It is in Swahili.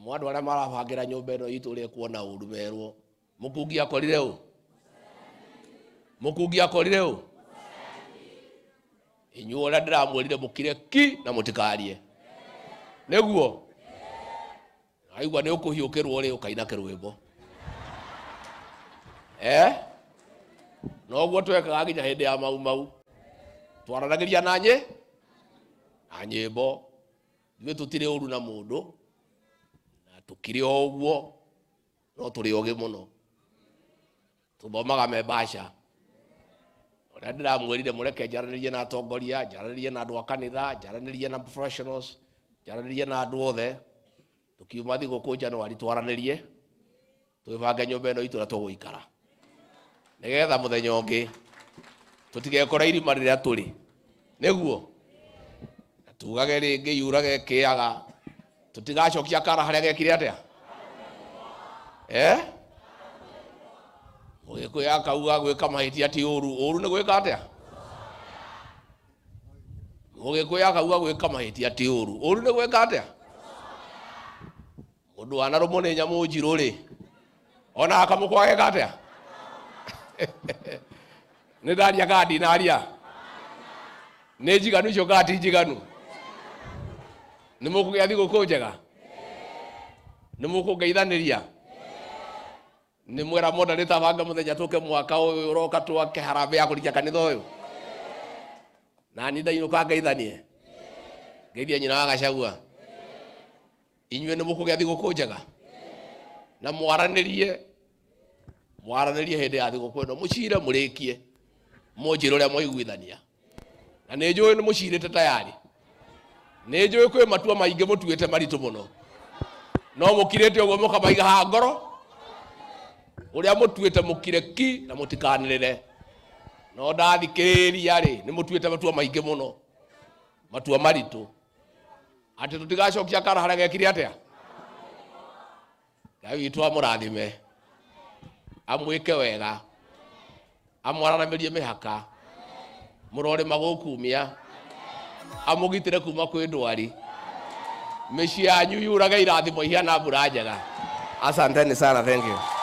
mwandu aria marabangira nyumba ino itu ri kuona uru merwo mukungi akorire u inyu ora ndiramwirire mukire ki na mutikarie neguo aigwa ni ukuhiukirwo ri ukaina kirwimbo noguo twekaga nginya hindi ya mau twaranagiria na nyimbo ithuĩ tutire uru na mundu na tukire oguo no turi ogi muno tuthomaga mebasha ora ndiramwirire mureke njaranirie na atongoria njaranirie na andu a kanitha njaranirie na professionals njaranirie na andu othe tukiuma thigũkũ Januari twaranirie twibange nyumba ino itu na tuguikara nigetha muthenya ungi tutigekora irima riria turi neguo tugage ringi yurage kiaga tutigacokia kara haria gekire atia Mwiki akauga gwika mahitia ti uru ni gwika atia Mwiki akauga gwika mahitia ti uru ni gwika atia mundu anarumo ni nyamu njiru ri ona akamukwage atia ni ndaria gadi naria ni njiganu icio gati njiganu ni mukugia thigũkũ njega ni mukungeithaniria ni mwera monda nitabanga muthenya tuke mwaka uyu uroka twake harambe ya kurikia kanitha uyu na ni ndainuka ngeithanie ngeithia nyina wa Gachagua inyue ni mukugia thigũkũ njega na mwaranirie hindi ya thigũkũ ino mucire murikie munjire uria mwaiguithania na ni njui ni mucirite tayari ni njui kwi matua maingi mutuite maritu muno no mukirite uguo mukamaiga ha ngoro uria mutuite mukire ki na mutikanirire no ndathikiriria ri ni mutuite matua maingi muno matua maritu ati tutigacokia kara haria gekire atia Ngai witu amurathime amwike wega amwaranamirie mihaka murore magukumia amugitire kuma kwi ndwari mĩciĩ yanyu yuraga irathimo ihana mbura njega. Asanteni sana, thank you.